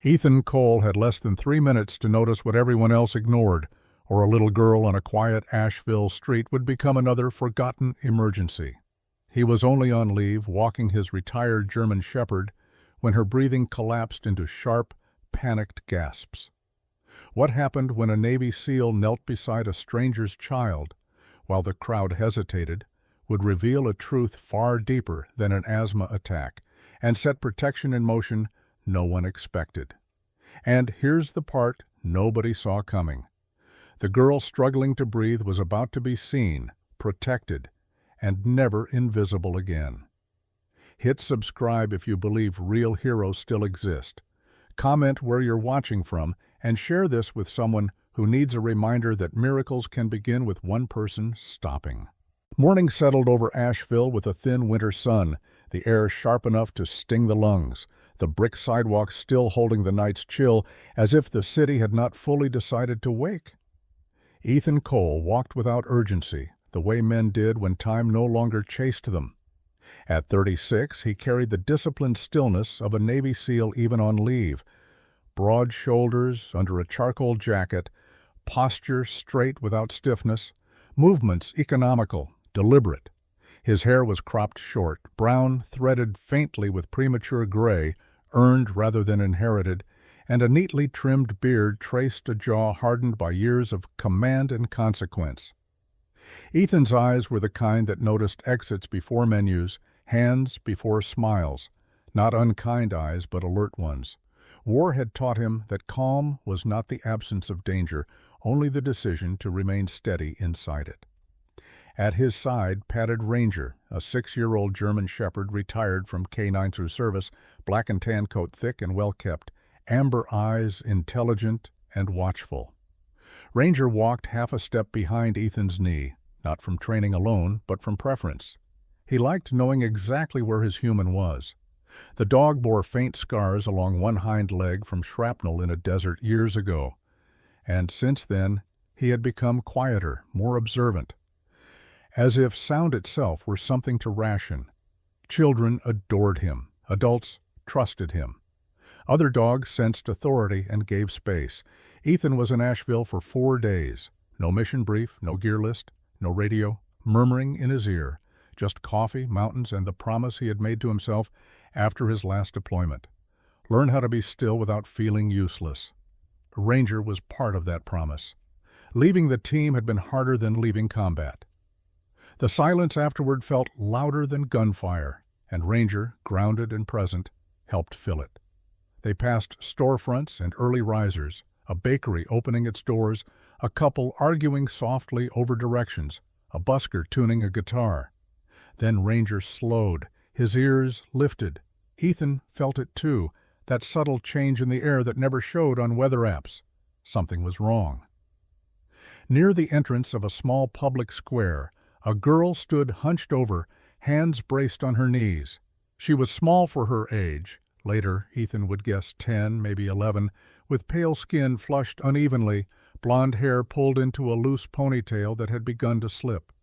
Ethan Cole had less than 3 minutes to notice what everyone else ignored, or a little girl on a quiet Asheville street would become another forgotten emergency. He was only on leave, walking his retired German Shepherd, when her breathing collapsed into sharp, panicked gasps. What happened when a Navy SEAL knelt beside a stranger's child, while the crowd hesitated, would reveal a truth far deeper than an asthma attack, and set protection in motion no one expected. And here's the part nobody saw coming. The girl struggling to breathe was about to be seen, protected, and never invisible again. Hit subscribe if you believe real heroes still exist. Comment where you're watching from, and share this with someone who needs a reminder that miracles can begin with one person stopping. Morning settled over Asheville with a thin winter sun, the air sharp enough to sting the lungs, the brick sidewalks still holding the night's chill, as if the city had not fully decided to wake. Ethan Cole walked without urgency, the way men did when time no longer chased them. At 36, he carried the disciplined stillness of a Navy SEAL even on leave. Broad shoulders under a charcoal jacket, posture straight without stiffness, movements economical, deliberate. His hair was cropped short, brown threaded faintly with premature gray, earned rather than inherited, and a neatly trimmed beard traced a jaw hardened by years of command and consequence. Ethan's eyes were the kind that noticed exits before menus, hands before smiles, not unkind eyes but alert ones. War had taught him that calm was not the absence of danger, only the decision to remain steady inside it. At his side padded Ranger, a 6-year-old German Shepherd retired from K-9 through service, black and tan coat thick and well-kept, amber eyes intelligent and watchful. Ranger walked half a step behind Ethan's knee, not from training alone, but from preference. He liked knowing exactly where his human was. The dog bore faint scars along one hind leg from shrapnel in a desert years ago, and since then he had become quieter, more observant, as if sound itself were something to ration. Children adored him. Adults trusted him. Other dogs sensed authority and gave space. Ethan was in Asheville for 4 days. No mission brief, no gear list, no radio, murmuring in his ear. Just coffee, mountains, and the promise he had made to himself after his last deployment. Learn how to be still without feeling useless. Ranger was part of that promise. Leaving the team had been harder than leaving combat. The silence afterward felt louder than gunfire, and Ranger, grounded and present, helped fill it. They passed storefronts and early risers, a bakery opening its doors, a couple arguing softly over directions, a busker tuning a guitar. Then Ranger slowed, his ears lifted. Ethan felt it too, that subtle change in the air that never showed on weather apps. Something was wrong. Near the entrance of a small public square, a girl stood hunched over, hands braced on her knees. She was small for her age, later Ethan would guess 10, maybe 11, with pale skin flushed unevenly, blonde hair pulled into a loose ponytail that had begun to slip.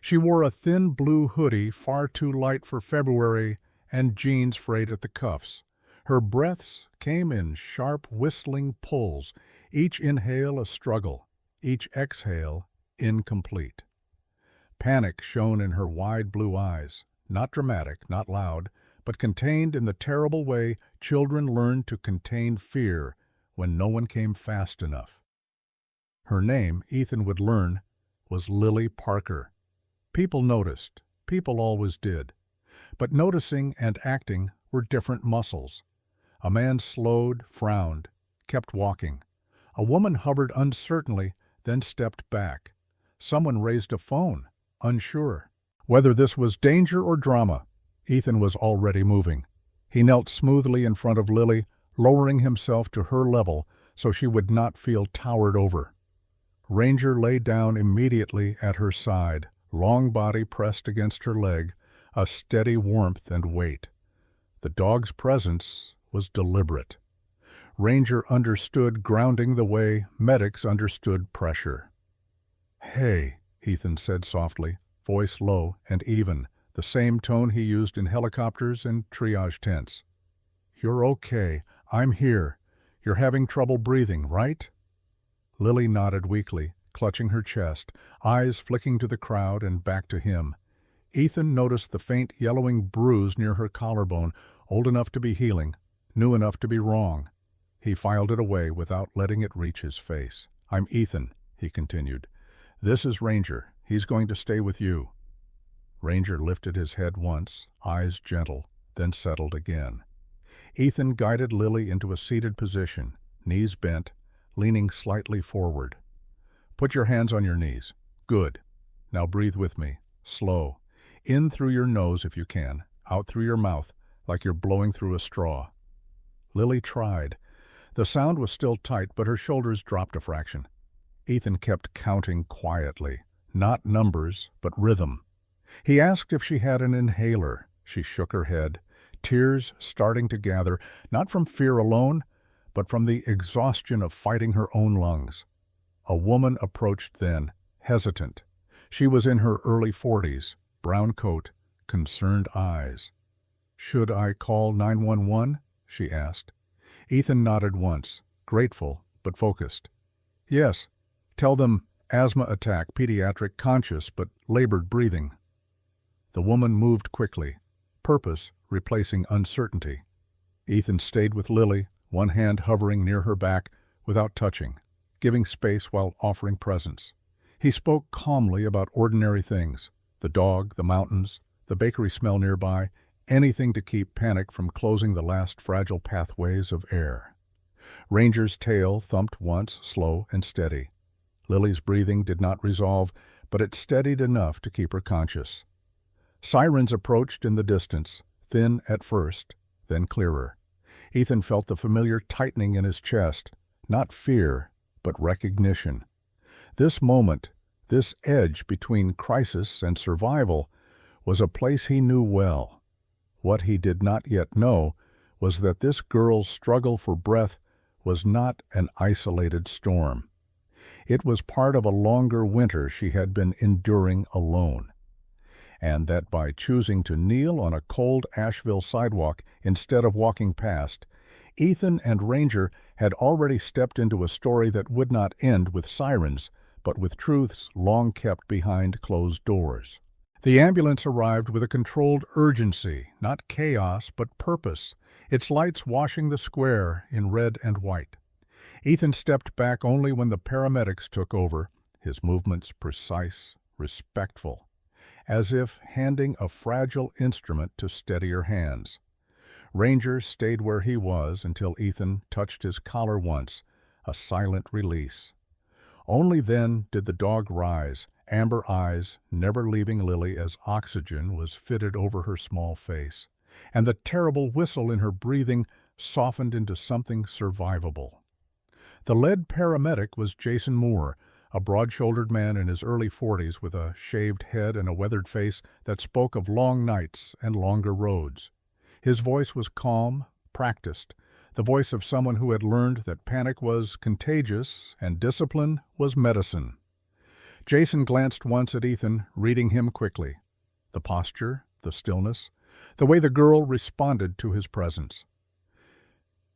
She wore a thin blue hoodie far too light for February and jeans frayed at the cuffs. Her breaths came in sharp whistling pulls, each inhale a struggle, each exhale incomplete. Panic shone in her wide blue eyes, not dramatic, not loud, but contained in the terrible way children learn to contain fear when no one came fast enough. Her name, Ethan would learn, was Lily Parker. People noticed, people always did. But noticing and acting were different muscles. A man slowed, frowned, kept walking. A woman hovered uncertainly, then stepped back. Someone raised a phone, unsure. Whether this was danger or drama, Ethan was already moving. He knelt smoothly in front of Lily, lowering himself to her level so she would not feel towered over. Ranger lay down immediately at her side, long body pressed against her leg, a steady warmth and weight. The dog's presence was deliberate. Ranger understood grounding the way medics understood pressure. "Hey," Ethan said softly, voice low and even, the same tone he used in helicopters and triage tents. "You're okay. I'm here. You're having trouble breathing, right?" Lily nodded weakly, clutching her chest, eyes flicking to the crowd and back to him. Ethan noticed the faint yellowing bruise near her collarbone, old enough to be healing, new enough to be wrong. He filed it away without letting it reach his face. "I'm Ethan," he continued. "This is Ranger. He's going to stay with you." Ranger lifted his head once, eyes gentle, then settled again. Ethan guided Lily into a seated position, knees bent, leaning slightly forward. "Put your hands on your knees. Good. Now breathe with me. Slow. In through your nose if you can, out through your mouth, like you're blowing through a straw." Lily tried. The sound was still tight, but her shoulders dropped a fraction. Ethan kept counting quietly, not numbers, but rhythm. He asked if she had an inhaler. She shook her head, tears starting to gather, not from fear alone, but from the exhaustion of fighting her own lungs. A woman approached then, hesitant. She was in her early 40s, brown coat, concerned eyes. "Should I call 911?" she asked. Ethan nodded once, grateful but focused. "Yes. Tell them asthma attack, pediatric, conscious but labored breathing." The woman moved quickly, purpose replacing uncertainty. Ethan stayed with Lily, one hand hovering near her back, without touching, giving space while offering presence. He spoke calmly about ordinary things, the dog, the mountains, the bakery smell nearby, anything to keep panic from closing the last fragile pathways of air. Ranger's tail thumped once, slow and steady. Lily's breathing did not resolve, but it steadied enough to keep her conscious. Sirens approached in the distance, thin at first, then clearer. Ethan felt the familiar tightening in his chest, not fear, but recognition. This moment, this edge between crisis and survival, was a place he knew well. What he did not yet know was that this girl's struggle for breath was not an isolated storm. It was part of a longer winter she had been enduring alone. And that by choosing to kneel on a cold Asheville sidewalk instead of walking past, Ethan and Ranger had already stepped into a story that would not end with sirens, but with truths long kept behind closed doors. The ambulance arrived with a controlled urgency, not chaos, but purpose, its lights washing the square in red and white. Ethan stepped back only when the paramedics took over, his movements precise, respectful, as if handing a fragile instrument to steadier hands. Ranger stayed where he was until Ethan touched his collar once, a silent release. Only then did the dog rise, amber eyes never leaving Lily as oxygen was fitted over her small face, and the terrible whistle in her breathing softened into something survivable. The lead paramedic was Jason Moore, a broad-shouldered man in his early 40s with a shaved head and a weathered face that spoke of long nights and longer roads. His voice was calm, practiced, the voice of someone who had learned that panic was contagious and discipline was medicine. Jason glanced once at Ethan, reading him quickly. The posture, the stillness, the way the girl responded to his presence.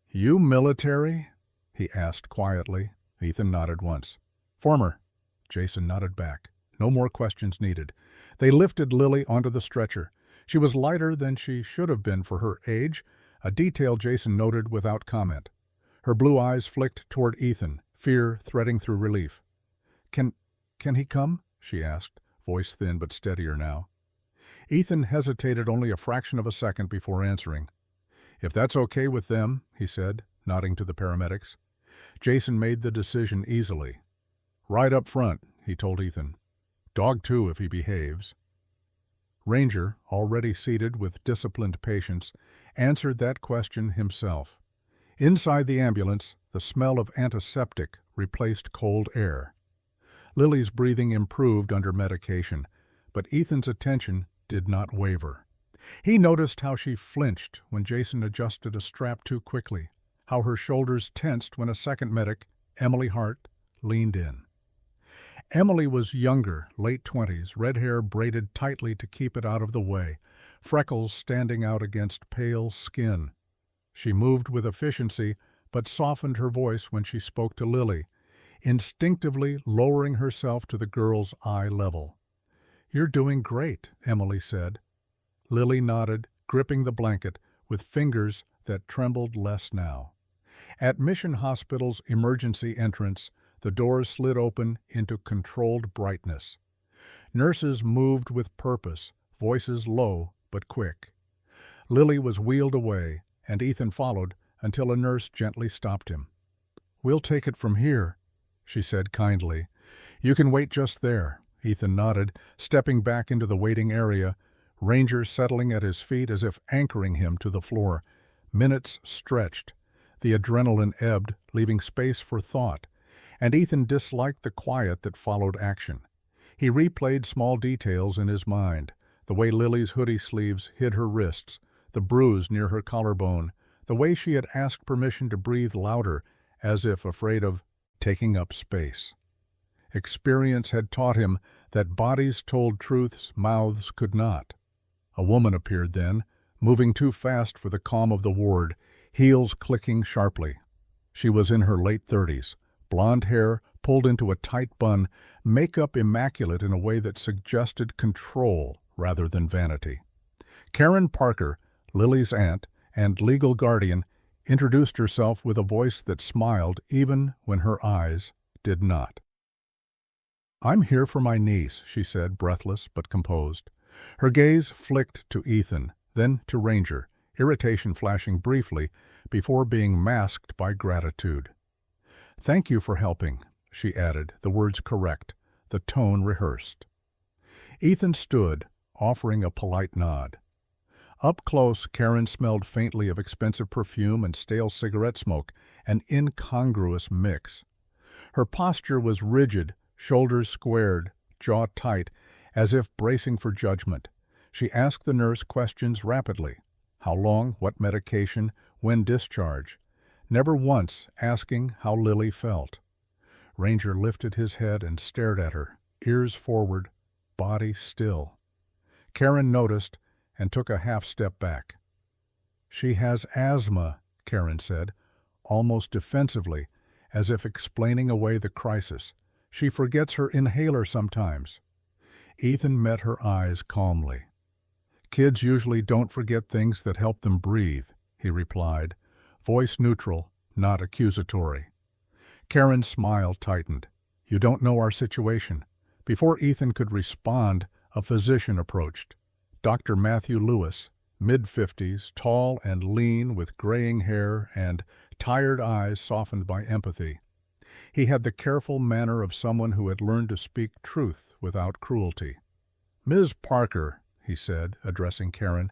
"You military?" he asked quietly. Ethan nodded once. "Former." Jason nodded back. No more questions needed. They lifted Lily onto the stretcher. She was lighter than she should have been for her age, a detail Jason noted without comment. Her blue eyes flicked toward Ethan, fear threading through relief. Can he come?" she asked, voice thin but steadier now. Ethan hesitated only a fraction of a second before answering. "If that's okay with them," he said, nodding to the paramedics. Jason made the decision easily. "Right up front," he told Ethan. "Dog too if he behaves." Ranger, already seated with disciplined patience, answered that question himself. Inside the ambulance, the smell of antiseptic replaced cold air. Lily's breathing improved under medication, but Ethan's attention did not waver. He noticed how she flinched when Jason adjusted a strap too quickly, how her shoulders tensed when a second medic, Emily Hart, leaned in. Emily was younger, late 20s, red hair braided tightly to keep it out of the way, freckles standing out against pale skin. She moved with efficiency, but softened her voice when she spoke to Lily, instinctively lowering herself to the girl's eye level. "You're doing great," Emily said. Lily nodded, gripping the blanket with fingers that trembled less now. At Mission Hospital's emergency entrance, the doors slid open into controlled brightness. Nurses moved with purpose, voices low but quick. Lily was wheeled away, and Ethan followed until a nurse gently stopped him. "We'll take it from here," she said kindly. "You can wait just there." Ethan nodded, stepping back into the waiting area, Ranger settling at his feet as if anchoring him to the floor. Minutes stretched. The adrenaline ebbed, leaving space for thought, and Ethan disliked the quiet that followed action. He replayed small details in his mind, the way Lily's hoodie sleeves hid her wrists, the bruise near her collarbone, the way she had asked permission to breathe louder, as if afraid of taking up space. Experience had taught him that bodies told truths mouths could not. A woman appeared then, moving too fast for the calm of the ward, heels clicking sharply. She was in her late 30s, blonde hair pulled into a tight bun, makeup immaculate in a way that suggested control rather than vanity. Karen Parker, Lily's aunt and legal guardian, introduced herself with a voice that smiled even when her eyes did not. "I'm here for my niece," she said, breathless but composed. Her gaze flicked to Ethan, then to Ranger, irritation flashing briefly before being masked by gratitude. "Thank you for helping," she added, the words correct, the tone rehearsed. Ethan stood, offering a polite nod. Up close, Karen smelled faintly of expensive perfume and stale cigarette smoke, an incongruous mix. Her posture was rigid, shoulders squared, jaw tight, as if bracing for judgment. She asked the nurse questions rapidly. How long, what medication, when discharge, never once asking how Lily felt. Ranger lifted his head and stared at her, ears forward, body still. Karen noticed and took a half step back. "She has asthma," Karen said, almost defensively, as if explaining away the crisis. "She forgets her inhaler sometimes." Ethan met her eyes calmly. "Kids usually don't forget things that help them breathe," he replied, voice neutral, not accusatory. Karen's smile tightened. "You don't know our situation." Before Ethan could respond, a physician approached. Dr. Matthew Lewis, mid-50s, tall and lean with graying hair and tired eyes softened by empathy. He had the careful manner of someone who had learned to speak truth without cruelty. "Ms. Parker," he said, addressing Karen,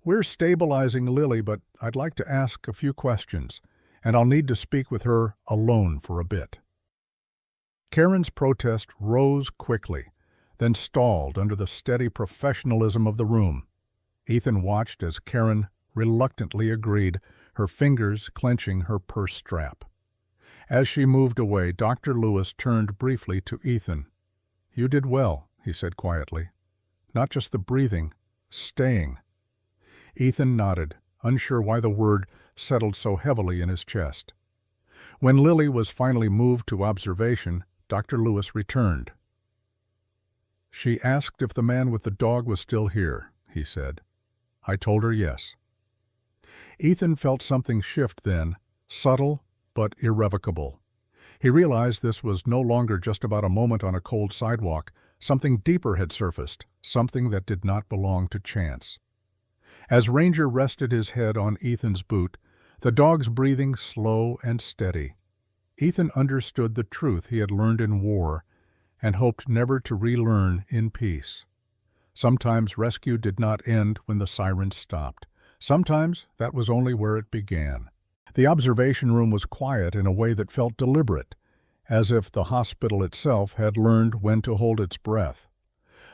"we're stabilizing Lily, but I'd like to ask a few questions, and I'll need to speak with her alone for a bit." Karen's protest rose quickly, then stalled under the steady professionalism of the room. Ethan watched as Karen reluctantly agreed, her fingers clenching her purse strap. As she moved away, Dr. Lewis turned briefly to Ethan. "You did well," he said quietly. "Not just the breathing, staying." Ethan nodded, unsure why the word settled so heavily in his chest. When Lily was finally moved to observation, Dr. Lewis returned. "She asked if the man with the dog was still here," he said. "I told her yes." Ethan felt something shift then, subtle but irrevocable. He realized this was no longer just about a moment on a cold sidewalk. Something deeper had surfaced, something that did not belong to chance. As Ranger rested his head on Ethan's boot, the dog's breathing slow and steady, Ethan understood the truth he had learned in war and hoped never to relearn in peace. Sometimes rescue did not end when the sirens stopped. Sometimes that was only where it began. The observation room was quiet in a way that felt deliberate, as if the hospital itself had learned when to hold its breath.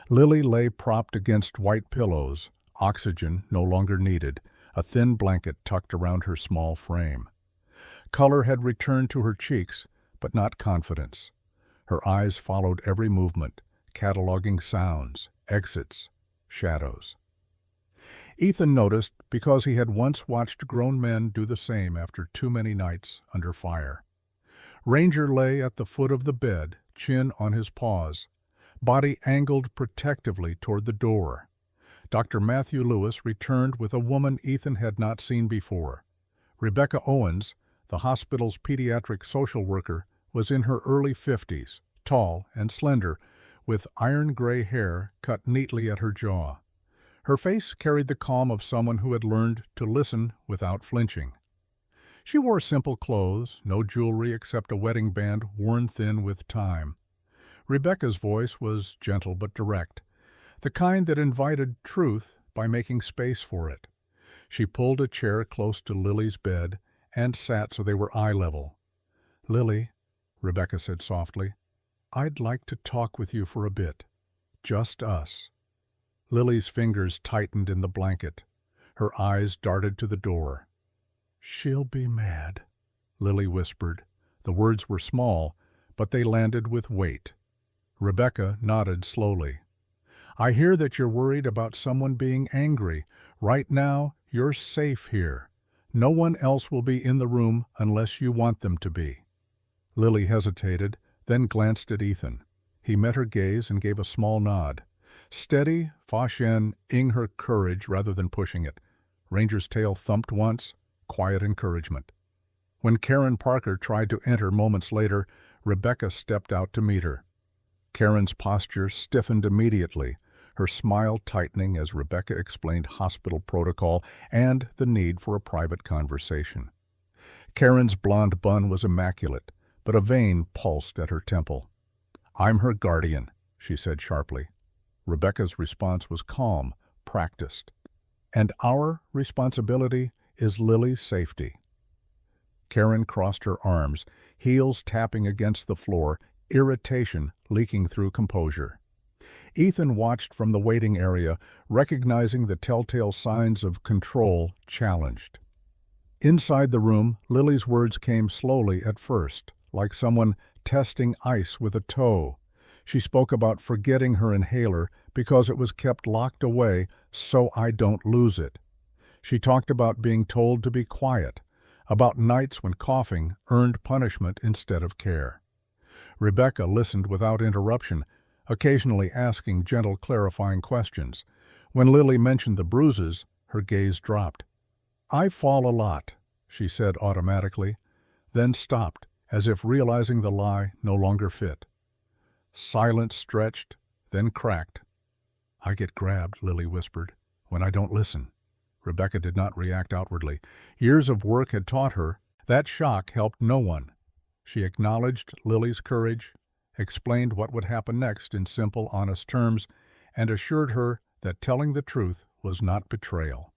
Lily lay propped against white pillows, oxygen no longer needed, a thin blanket tucked around her small frame. Color had returned to her cheeks, but not confidence. Her eyes followed every movement, cataloging sounds, exits, shadows. Ethan noticed because he had once watched grown men do the same after too many nights under fire. Ranger lay at the foot of the bed, chin on his paws, body angled protectively toward the door. Dr. Matthew Lewis returned with a woman Ethan had not seen before. Rebecca Owens, the hospital's pediatric social worker, was in her early 50s, tall and slender, with iron-gray hair cut neatly at her jaw. Her face carried the calm of someone who had learned to listen without flinching. She wore simple clothes, no jewelry except a wedding band worn thin with time. Rebecca's voice was gentle but direct, the kind that invited truth by making space for it. She pulled a chair close to Lily's bed and sat so they were eye level. "Lily," Rebecca said softly, "I'd like to talk with you for a bit. Just us." Lily's fingers tightened in the blanket. Her eyes darted to the door. "She'll be mad," Lily whispered. The words were small, but they landed with weight. Rebecca nodded slowly. "I hear that you're worried about someone being angry. Right now, you're safe here. No one else will be in the room unless you want them to be." Lily hesitated, then glanced at Ethan. He met her gaze and gave a small nod. Steady, Fa-Shen-ing her courage rather than pushing it. Ranger's tail thumped once, quiet encouragement. When Karen Parker tried to enter moments later, Rebecca stepped out to meet her. Karen's posture stiffened immediately, her smile tightening as Rebecca explained hospital protocol and the need for a private conversation. Karen's blonde bun was immaculate, but a vein pulsed at her temple. "I'm her guardian," she said sharply. Rebecca's response was calm, practiced. "And our responsibility is Lily's safety." Karen crossed her arms, heels tapping against the floor, irritation leaking through composure. Ethan watched from the waiting area, recognizing the telltale signs of control challenged. Inside the room, Lily's words came slowly at first, like someone testing ice with a toe. She spoke about forgetting her inhaler because it was kept locked away so I don't lose it. She talked about being told to be quiet, about nights when coughing earned punishment instead of care. Rebecca listened without interruption, occasionally asking gentle clarifying questions. When Lily mentioned the bruises, her gaze dropped. "I fall a lot," she said automatically, then stopped, as if realizing the lie no longer fit. Silence stretched, then cracked. "I get grabbed," Lily whispered, "when I don't listen." Rebecca did not react outwardly. Years of work had taught her that shock helped no one. She acknowledged Lily's courage, explained what would happen next in simple, honest terms, and assured her that telling the truth was not betrayal.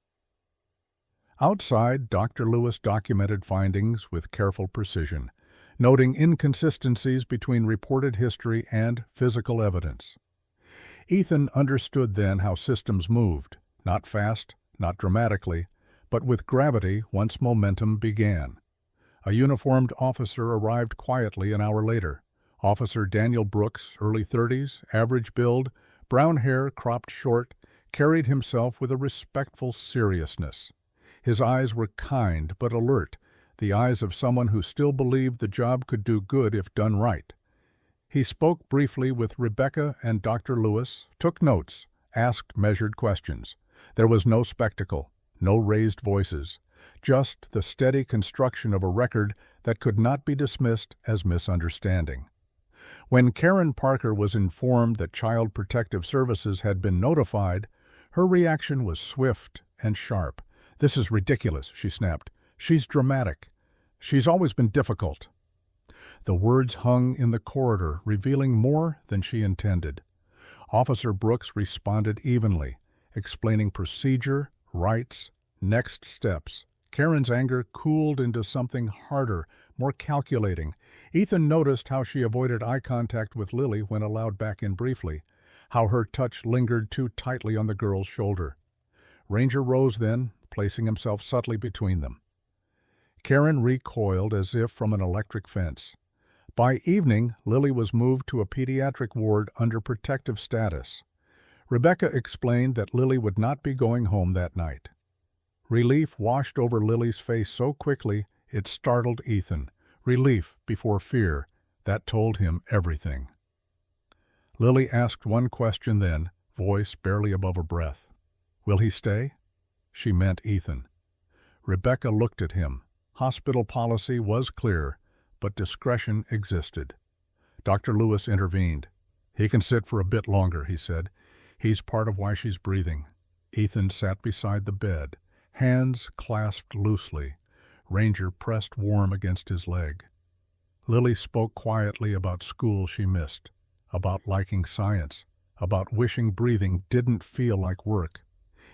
Outside, Dr. Lewis documented findings with careful precision, noting inconsistencies between reported history and physical evidence. Ethan understood then how systems moved, not fast, not dramatically, but with gravity once momentum began. A uniformed officer arrived quietly an hour later. Officer Daniel Brooks, early 30s, average build, brown hair cropped short, carried himself with a respectful seriousness. His eyes were kind but alert, the eyes of someone who still believed the job could do good if done right. He spoke briefly with Rebecca and Dr. Lewis, took notes, asked measured questions. There was no spectacle, no raised voices, just the steady construction of a record that could not be dismissed as misunderstanding. When Karen Parker was informed that Child Protective Services had been notified, her reaction was swift and sharp. "This is ridiculous," she snapped. "She's dramatic. She's always been difficult." The words hung in the corridor, revealing more than she intended. Officer Brooks responded evenly, explaining procedure, rights, next steps. Karen's anger cooled into something harder, more calculating. Ethan noticed how she avoided eye contact with Lily when allowed back in briefly, how her touch lingered too tightly on the girl's shoulder. Ranger rose then, placing himself subtly between them. Karen recoiled as if from an electric fence. By evening, Lily was moved to a pediatric ward under protective status. Rebecca explained that Lily would not be going home that night. Relief washed over Lily's face so quickly it startled Ethan. Relief before fear, that told him everything. Lily asked one question then, voice barely above her breath. "Will he stay?" She meant Ethan. Rebecca looked at him. Hospital policy was clear, but discretion existed. Dr. Lewis intervened. "He can sit for a bit longer," he said. "He's part of why she's breathing." Ethan sat beside the bed, hands clasped loosely, Ranger pressed warm against his leg. Lily spoke quietly about school she missed, about liking science, about wishing breathing didn't feel like work.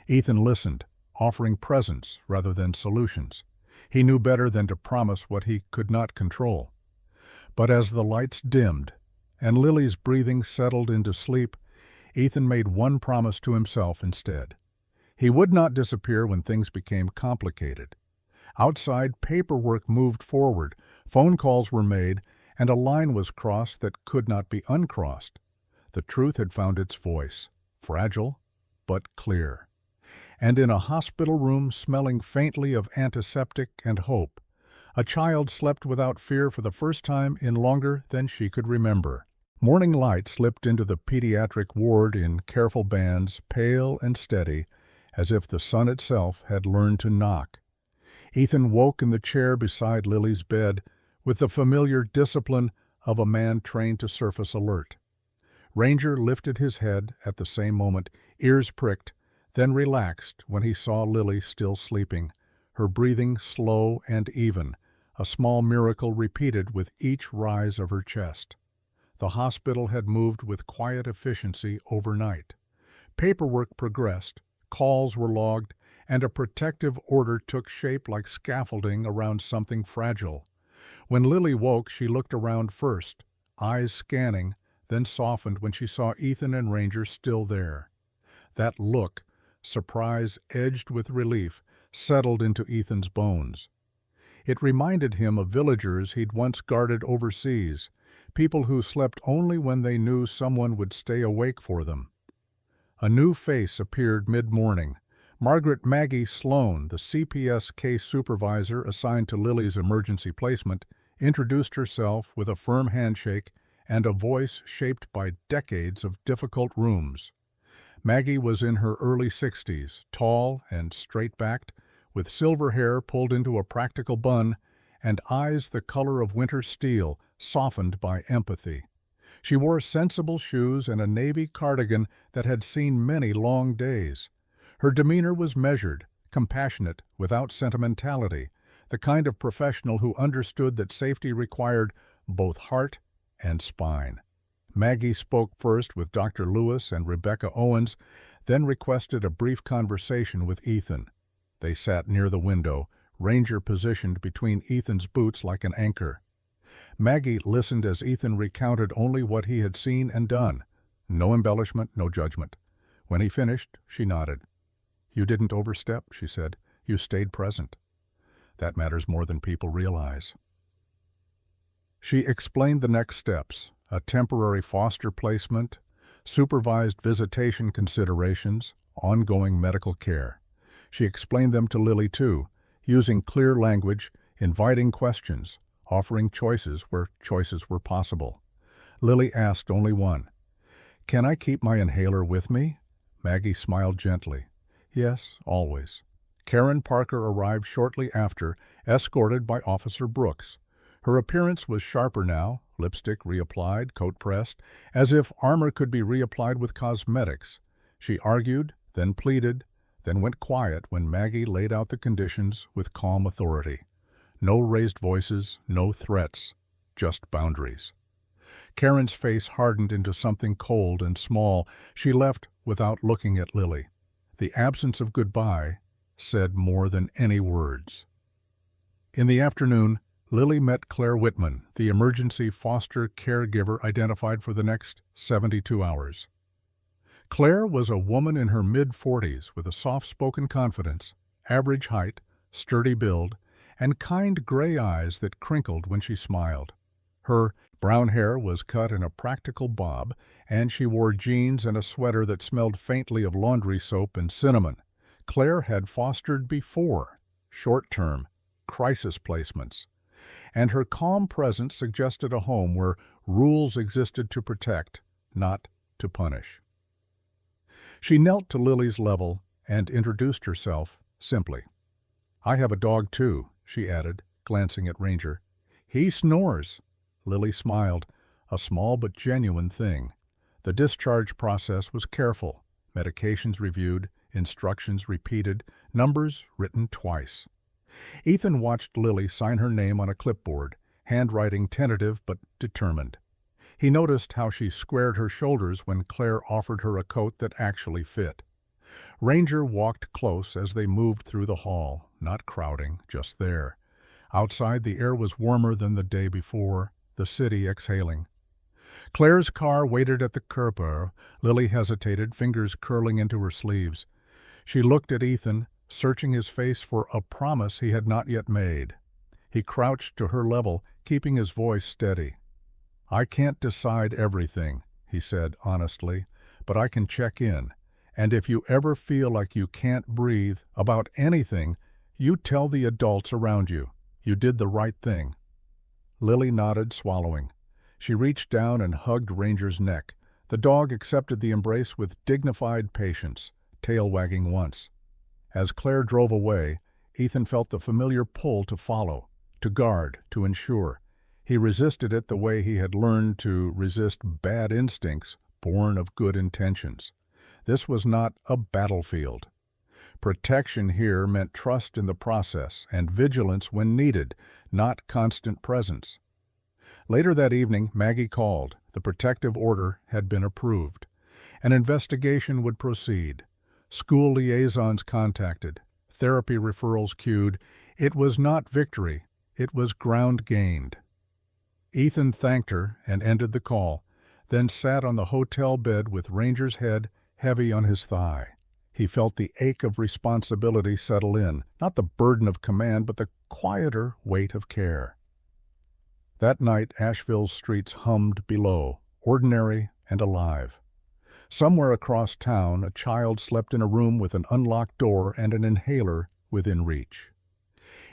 Ethan listened, offering presence rather than solutions. He knew better than to promise what he could not control. But as the lights dimmed and Lily's breathing settled into sleep, Ethan made one promise to himself instead. He would not disappear when things became complicated. Outside, paperwork moved forward, phone calls were made, and a line was crossed that could not be uncrossed. The truth had found its voice, fragile but clear. And in a hospital room smelling faintly of antiseptic and hope, a child slept without fear for the first time in longer than she could remember. Morning light slipped into the pediatric ward in careful bands, pale and steady, as if the sun itself had learned to knock. Ethan woke in the chair beside Lily's bed with the familiar discipline of a man trained to surface alert. Ranger lifted his head at the same moment, ears pricked, then relaxed when he saw Lily still sleeping, her breathing slow and even, a small miracle repeated with each rise of her chest. The hospital had moved with quiet efficiency overnight. Paperwork progressed, calls were logged, and a protective order took shape like scaffolding around something fragile. When Lily woke, she looked around first, eyes scanning, then softened when she saw Ethan and Ranger still there. That look, surprise edged with relief, settled into Ethan's bones. It reminded him of villagers he'd once guarded overseas, people who slept only when they knew someone would stay awake for them. A new face appeared mid-morning. Margaret Maggie Sloan, the CPS case supervisor assigned to Lily's emergency placement, introduced herself with a firm handshake and a voice shaped by decades of difficult rooms. Maggie was in her early 60s, tall and straight-backed, with silver hair pulled into a practical bun and eyes the color of winter steel, softened by empathy. She wore sensible shoes and a navy cardigan that had seen many long days. Her demeanor was measured, compassionate, without sentimentality, the kind of professional who understood that safety required both heart and spine. Maggie spoke first with Dr. Lewis and Rebecca Owens, then requested a brief conversation with Ethan. They sat near the window, Ranger positioned between Ethan's boots like an anchor. Maggie listened as Ethan recounted only what he had seen and done. No embellishment, no judgment. When he finished, she nodded. "You didn't overstep," she said. "You stayed present. That matters more than people realize." She explained the next steps, a temporary foster placement, supervised visitation considerations, ongoing medical care. She explained them to Lily, too, using clear language, inviting questions, offering choices where choices were possible. Lily asked only one. "Can I keep my inhaler with me?" Maggie smiled gently. "Yes, always." Karen Parker arrived shortly after, escorted by Officer Brooks. Her appearance was sharper now, lipstick reapplied, coat pressed, as if armor could be reapplied with cosmetics. She argued, then pleaded, then went quiet when Maggie laid out the conditions with calm authority. No raised voices, no threats, just boundaries. Karen's face hardened into something cold and small. She left without looking at Lily. The absence of goodbye said more than any words. In the afternoon, Lily met Claire Whitman, the emergency foster caregiver identified for the next 72 hours. Claire was a woman in her mid-40s with a soft-spoken confidence, average height, sturdy build, and kind gray eyes that crinkled when she smiled. Her brown hair was cut in a practical bob, and she wore jeans and a sweater that smelled faintly of laundry soap and cinnamon. Claire had fostered before, short-term, crisis placements, and her calm presence suggested a home where rules existed to protect, not to punish. She knelt to Lily's level and introduced herself simply. "I have a dog too," she added, glancing at Ranger. "He snores." Lily smiled, a small but genuine thing. The discharge process was careful, medications reviewed, instructions repeated, numbers written twice. Ethan watched Lily sign her name on a clipboard, handwriting tentative but determined. He noticed how she squared her shoulders when Claire offered her a coat that actually fit. Ranger walked close as they moved through the hall, not crowding, just there. Outside, the air was warmer than the day before, the city exhaling. Claire's car waited at the curb. Lily hesitated, fingers curling into her sleeves. She looked at Ethan, searching his face for a promise he had not yet made. He crouched to her level, keeping his voice steady. "I can't decide everything," he said honestly, "but I can check in. And if you ever feel like you can't breathe about anything, you tell the adults around you. You did the right thing." Lily nodded, swallowing. She reached down and hugged Ranger's neck. The dog accepted the embrace with dignified patience, tail wagging once. As Claire drove away, Ethan felt the familiar pull to follow, to guard, to ensure. He resisted it the way he had learned to resist bad instincts born of good intentions. This was not a battlefield. Protection here meant trust in the process and vigilance when needed, not constant presence. Later that evening, Maggie called. The protective order had been approved. An investigation would proceed. School liaisons contacted. Therapy referrals queued. It was not victory. It was ground gained. Ethan thanked her and ended the call, then sat on the hotel bed with Ranger's head heavy on his thigh. He felt the ache of responsibility settle in, not the burden of command, but the quieter weight of care. That night, Asheville's streets hummed below, ordinary and alive. Somewhere across town, a child slept in a room with an unlocked door and an inhaler within reach.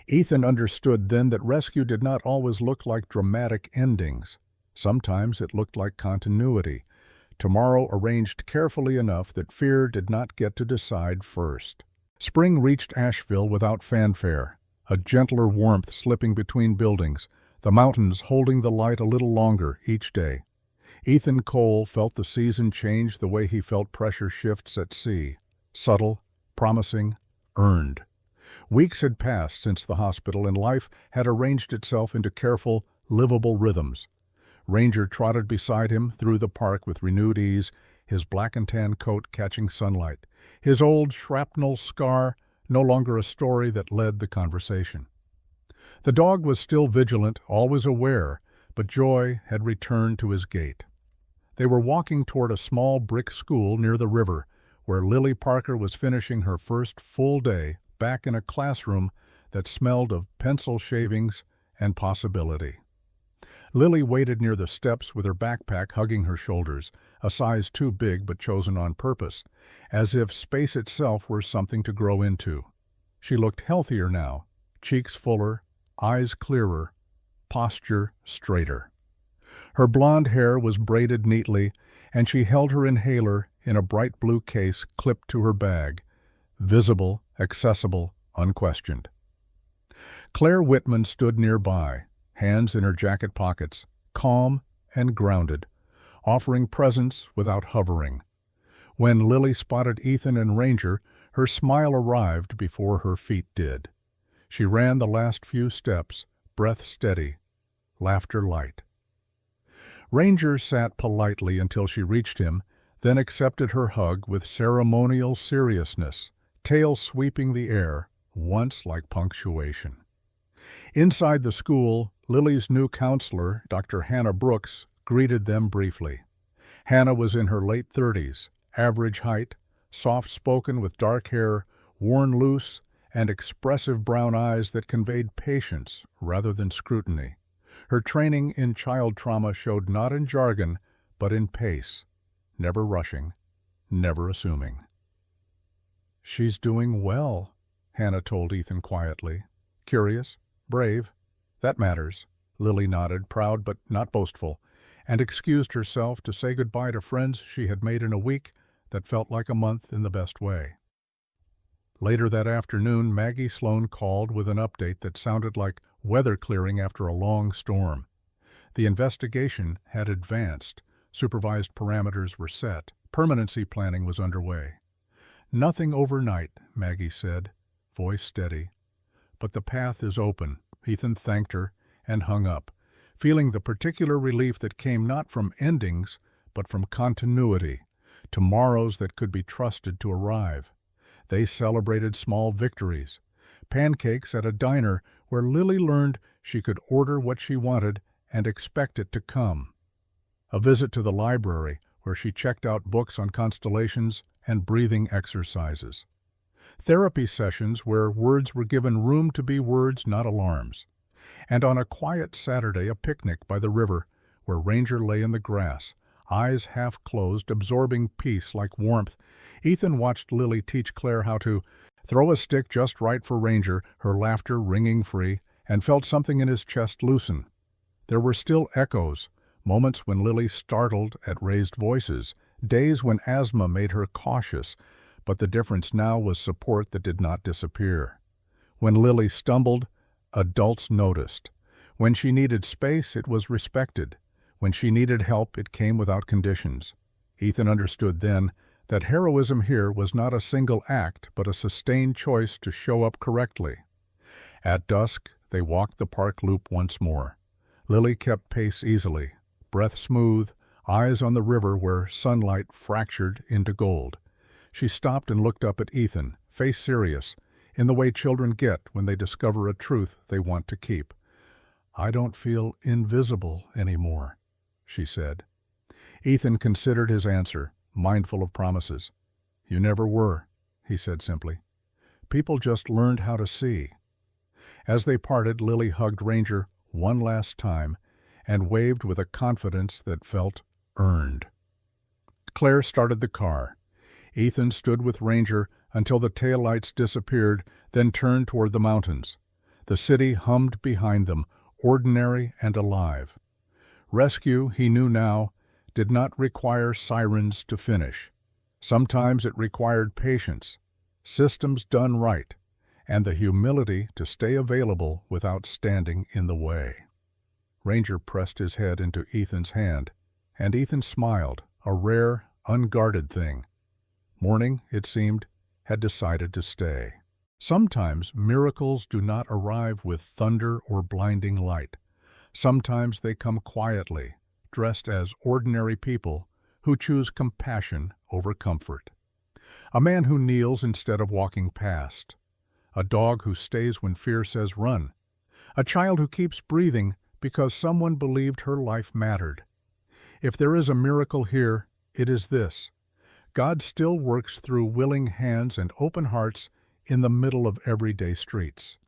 Ethan understood then that rescue did not always look like dramatic endings. Sometimes it looked like continuity, tomorrow arranged carefully enough that fear did not get to decide first. Spring reached Asheville without fanfare, a gentler warmth slipping between buildings, the mountains holding the light a little longer each day. Ethan Cole felt the season change the way he felt pressure shifts at sea, subtle, promising, earned. Weeks had passed since the hospital, and life had arranged itself into careful, livable rhythms. Ranger trotted beside him through the park with renewed ease, his black and tan coat catching sunlight, his old shrapnel scar no longer a story that led the conversation. The dog was still vigilant, always aware, but joy had returned to his gait. They were walking toward a small brick school near the river, where Lily Parker was finishing her first full day back in a classroom that smelled of pencil shavings and possibility. Lily waited near the steps with her backpack hugging her shoulders, a size too big but chosen on purpose, as if space itself were something to grow into. She looked healthier now, cheeks fuller, eyes clearer, posture straighter. Her blonde hair was braided neatly, and she held her inhaler in a bright blue case clipped to her bag, visible, accessible, unquestioned. Claire Whitman stood nearby, hands in her jacket pockets, calm and grounded, offering presence without hovering. When Lily spotted Ethan and Ranger, her smile arrived before her feet did. She ran the last few steps, breath steady, laughter light. Ranger sat politely until she reached him, then accepted her hug with ceremonial seriousness, tail sweeping the air, once like punctuation. Inside the school, Lily's new counselor, Dr. Hannah Brooks, greeted them briefly. Hannah was in her late 30s, average height, soft-spoken with dark hair, worn loose, and expressive brown eyes that conveyed patience rather than scrutiny. Her training in child trauma showed not in jargon, but in pace, never rushing, never assuming. "She's doing well," Hannah told Ethan quietly. "Curious, brave, that matters." Lily nodded, proud but not boastful, and excused herself to say goodbye to friends she had made in a week that felt like a month in the best way. Later that afternoon, Maggie Sloan called with an update that sounded like weather clearing after a long storm. The investigation had advanced, supervised parameters were set, permanency planning was underway. "Nothing overnight," Maggie said, voice steady. "But the path is open." Ethan thanked her and hung up, feeling the particular relief that came not from endings, but from continuity, tomorrows that could be trusted to arrive. They celebrated small victories. Pancakes at a diner where Lily learned she could order what she wanted and expect it to come. A visit to the library where she checked out books on constellations and breathing exercises. Therapy sessions where words were given room to be words, not alarms. And on a quiet Saturday, a picnic by the river where Ranger lay in the grass, eyes half closed, absorbing peace like warmth. Ethan watched Lily teach Claire how to throw a stick just right for Ranger, her laughter ringing free, and felt something in his chest loosen. There were still echoes, moments when Lily startled at raised voices, days when asthma made her cautious, but the difference now was support that did not disappear. When Lily stumbled, adults noticed. When she needed space, it was respected. When she needed help, it came without conditions. Ethan understood then that heroism here was not a single act, but a sustained choice to show up correctly. At dusk, they walked the park loop once more. Lily kept pace easily, breath smooth, eyes on the river where sunlight fractured into gold. She stopped and looked up at Ethan, face serious, in the way children get when they discover a truth they want to keep. "I don't feel invisible anymore," she said. Ethan considered his answer, mindful of promises. "You never were," he said simply. "People just learned how to see." As they parted, Lily hugged Ranger one last time and waved with a confidence that felt earned. Claire started the car. Ethan stood with Ranger until the taillights disappeared, then turned toward the mountains. The city hummed behind them, ordinary and alive. Rescue, he knew now, did not require sirens to finish. Sometimes it required patience, systems done right, and the humility to stay available without standing in the way. Ranger pressed his head into Ethan's hand, and Ethan smiled, a rare, unguarded thing. Morning, it seemed, had decided to stay. Sometimes miracles do not arrive with thunder or blinding light. Sometimes they come quietly, dressed as ordinary people who choose compassion over comfort. A man who kneels instead of walking past. A dog who stays when fear says run. A child who keeps breathing because someone believed her life mattered. If there is a miracle here, it is this. God still works through willing hands and open hearts in the middle of everyday streets.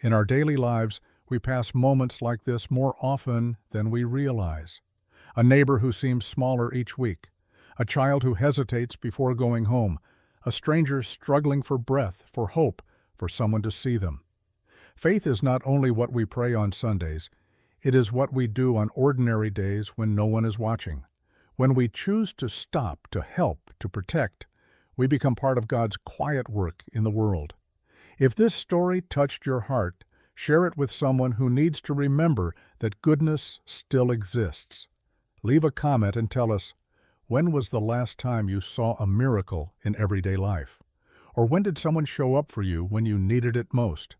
In our daily lives, we pass moments like this more often than we realize. A neighbor who seems smaller each week, a child who hesitates before going home, a stranger struggling for breath, for hope, for someone to see them. Faith is not only what we pray on Sundays, it is what we do on ordinary days when no one is watching. When we choose to stop, to help, to protect, we become part of God's quiet work in the world. If this story touched your heart, share it with someone who needs to remember that goodness still exists. Leave a comment and tell us, when was the last time you saw a miracle in everyday life? Or when did someone show up for you when you needed it most?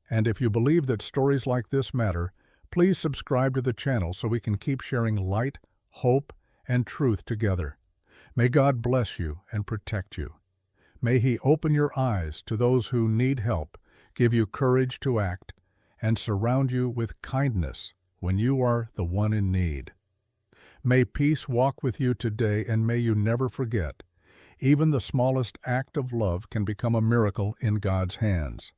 And if you believe that stories like this matter, please subscribe to the channel so we can keep sharing light, hope, and truth together. May God bless you and protect you. May He open your eyes to those who need help, give you courage to act, and surround you with kindness when you are the one in need. May peace walk with you today, and may you never forget, even the smallest act of love can become a miracle in God's hands.